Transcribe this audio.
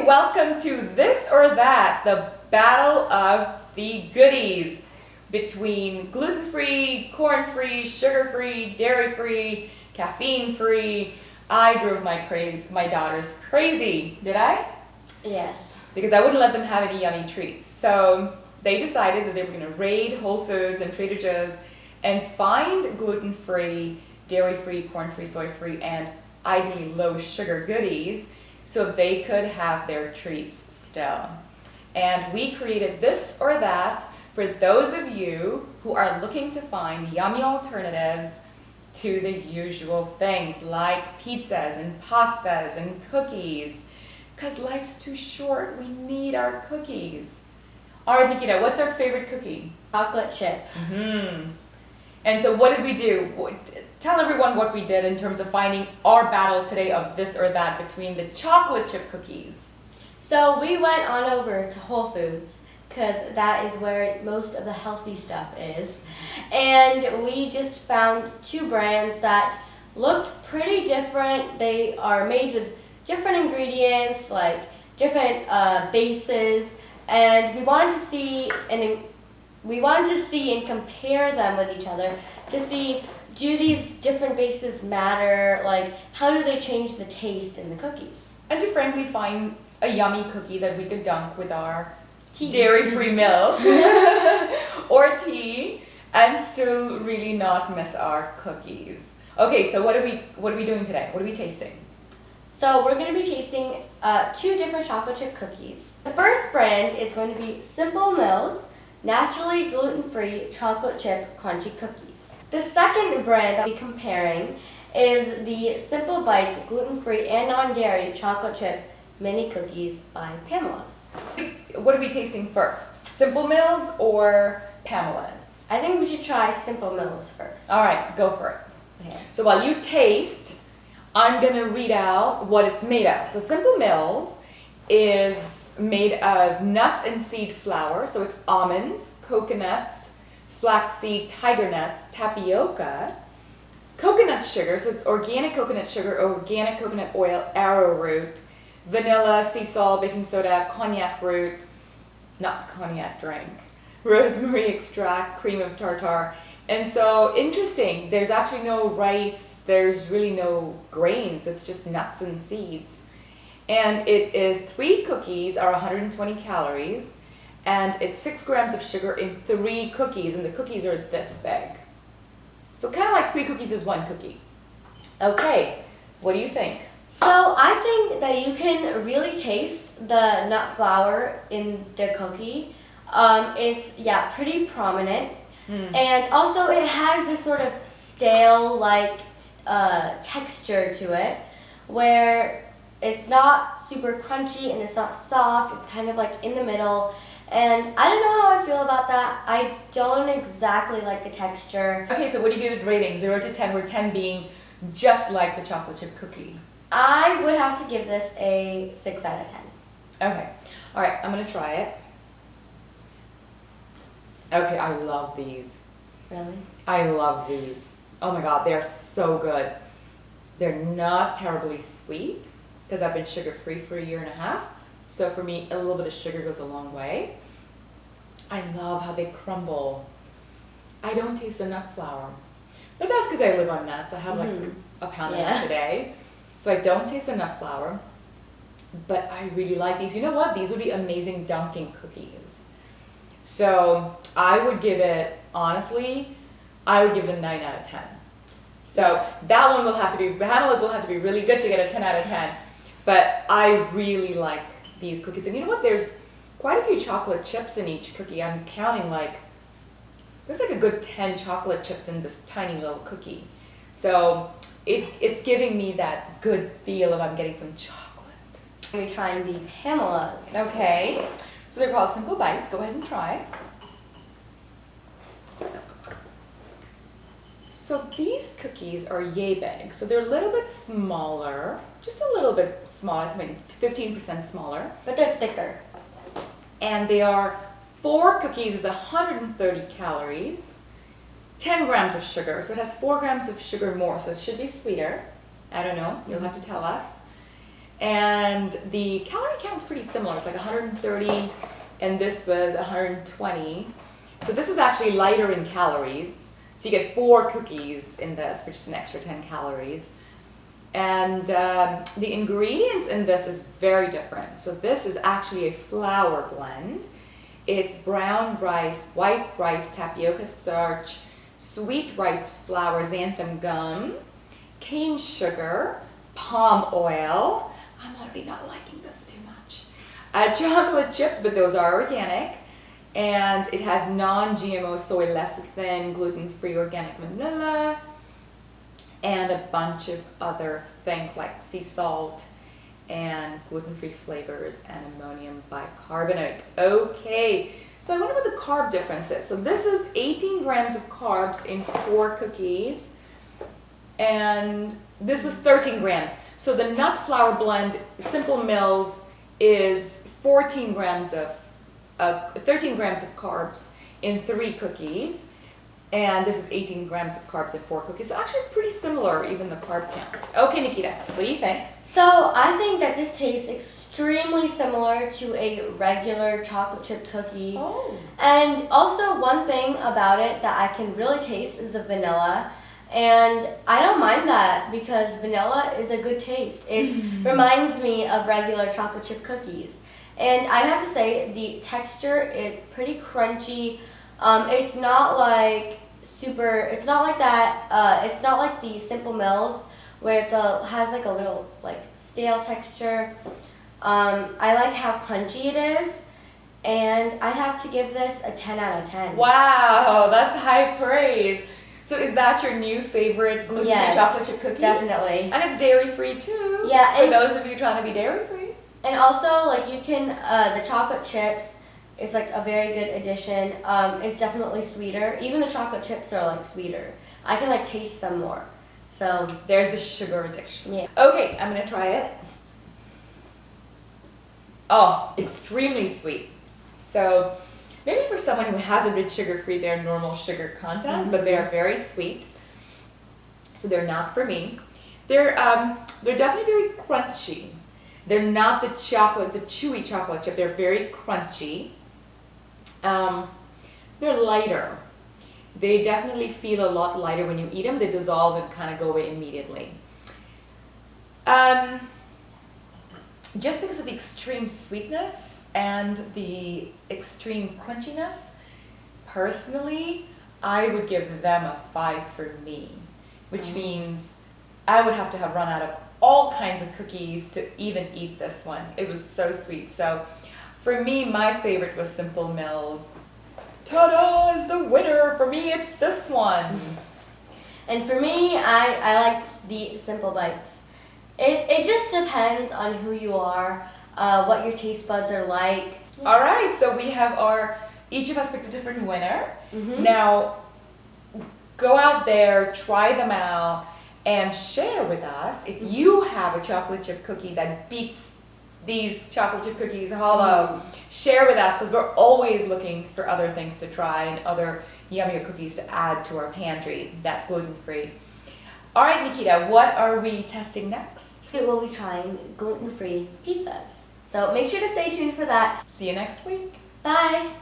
welcome to This or That, the battle of the goodies between gluten-free, corn-free, sugar-free, dairy-free, caffeine-free. I drove my daughters crazy, did I? Yes. Because I wouldn't let them have any yummy treats. So they decided that they were going to raid Whole Foods and Trader Joe's and find gluten-free, dairy-free, corn-free, soy-free, and ideally low sugar goodies so they could have their treats still. And we created This or That for those of you who are looking to find yummy alternatives to the usual things like pizzas and pastas and cookies. Because life's too short, we need our cookies. All right, Nikita, what's our favorite cookie? Chocolate chip. And so what did we do? Tell everyone what we did in terms of finding our battle today of This or That between the chocolate chip cookies. So we went on over to Whole Foods because that is where most of the healthy stuff is. And we just found two brands that looked pretty different. They are made with different ingredients, like different bases, and we wanted to see and compare them with each other to see, do these different bases matter? Like, how do they change the taste in the cookies? And to frankly find a yummy cookie that we could dunk with our Tea. dairy-free milk or tea and still really not miss our cookies. Okay, so what are we doing today? What are we tasting? So we're going to be tasting two different chocolate chip cookies. The first brand is going to be Simple Mills Naturally Gluten-Free Chocolate Chip Crunchy Cookies. The second brand that we'll be comparing is the Simple Bites Gluten-Free and Non-Dairy Chocolate Chip Mini Cookies by Pamela's. What are we tasting first? Simple Mills or Pamela's? I think we should try Simple Mills first. All right, go for it. Okay. So while you taste, I'm going to read out what it's made of. So Simple Mills is made of nut and seed flour. So it's almonds, coconuts, flaxseed, tiger nuts, tapioca, coconut sugar. So it's organic coconut sugar, organic coconut oil, arrowroot, vanilla, sea salt, baking soda, cognac root, not cognac drink, rosemary extract, cream of tartar. And so interesting, there's actually no rice, there's really no grains, it's just nuts and seeds. And it is 3 cookies are 120 calories, and it's 6 grams of sugar in 3 cookies, and the cookies are this big. So kind of like 3 cookies is 1 cookie. Okay, what do you think? So I think that you can really taste the nut flour in the cookie. It's pretty prominent, and also it has this sort of stale-like texture to it, where it's not super crunchy and it's not soft. It's kind of like in the middle, and I don't know how I feel about that. I don't exactly like the texture. Okay, so what do you give it rating? 0 to 10, where 10 being just like the chocolate chip cookie. I would have to give this a 6 out of 10. Okay, all right, I'm gonna try it. Okay, I love these. Really? I love these. Oh my God, they are so good. They're not terribly sweet because I've been sugar-free for 1.5 years. So for me, a little bit of sugar goes a long way. I love how they crumble. I don't taste the nut flour, but that's because I live on nuts. I have like a pound of nuts a day. So I don't taste the nut flour, but I really like these. You know what? These would be amazing dunking cookies. So I would give it, honestly, I would give it a 9 out of 10. So that one will have to be, Pamela's will have to be really good to get a 10 out of 10. But I really like these cookies. And you know what? There's quite a few chocolate chips in each cookie. I'm counting there's like a good 10 chocolate chips in this tiny little cookie. So it's giving me that good feel of I'm getting some chocolate. We're trying the Pamela's. Okay. So they're called Simple Bites. Go ahead and try. So these cookies are yay big. So they're a little bit smaller, just a little bit smaller, I mean 15% smaller. But they're thicker. And they are 4 cookies is 130 calories, 10 grams of sugar. So it has 4 grams of sugar more, so it should be sweeter. I don't know, you'll have to tell us. And the calorie count's pretty similar. It's like 130 and this was 120. So this is actually lighter in calories. So you get 4 cookies in this for just an extra 10 calories. And the ingredients in this is very different. So this is actually a flour blend. It's brown rice, white rice, tapioca starch, sweet rice flour, xanthan gum, cane sugar, palm oil. I'm already not liking this too much. Chocolate chips, but those are organic. And it has non-GMO soy lecithin, gluten-free organic vanilla, and a bunch of other things like sea salt and gluten-free flavors and ammonium bicarbonate. Okay, so I wonder what the carb difference is. So this is 18 grams of carbs in 4 cookies, and this was 13 grams. So the nut flour blend, Simple Mills, is 13 grams of carbs in 3 cookies. And this is 18 grams of carbs in 4 cookies. So actually pretty similar, even the carb count. Okay, Nikita, what do you think? So I think that this tastes extremely similar to a regular chocolate chip cookie. Oh. And also one thing about it that I can really taste is the vanilla. And I don't mind that because vanilla is a good taste. It reminds me of regular chocolate chip cookies. And I'd have to say the texture is pretty crunchy. It's not like it's not like that, it's not like the Simple Mills where it has like a little like stale texture. I like how crunchy it is, and I'd have to give this a 10 out of 10. Wow, that's high praise. So is that your new favorite gluten-free chocolate chip cookie? Definitely. And it's dairy-free too. Yeah. For those of you trying to be dairy-free. And also, like you can, the chocolate chips is like a very good addition. It's definitely sweeter. Even the chocolate chips are like sweeter. I can like taste them more. So there's the sugar addiction. Yeah. Okay, I'm gonna try it. Oh, extremely sweet. So maybe for someone who hasn't been sugar-free, they're normal sugar content, but they're very sweet. So they're not for me. They're definitely very crunchy. They're not the chewy chocolate chip. They're very crunchy. They're lighter. They definitely feel a lot lighter when you eat them. They dissolve and kind of go away immediately. Just because of the extreme sweetness and the extreme crunchiness, personally, I would give them a 5 for me, which means I would have to have run out of all kinds of cookies to even eat this one. It was so sweet. So for me, my favorite was Simple Mills. Ta-da is the winner. For me, it's this one. And for me, I like the Simple Bites. It just depends on who you are, what your taste buds are like. All right, so we have each of us picked a different winner. Now, go out there, try them out, and share with us if you have a chocolate chip cookie that beats these chocolate chip cookies hollow. Share with us, because we're always looking for other things to try and other yummier cookies to add to our pantry that's gluten-free. All right, Nikita, what are we testing next? We'll be trying gluten-free pizzas. So make sure to stay tuned for that. See you next week. Bye.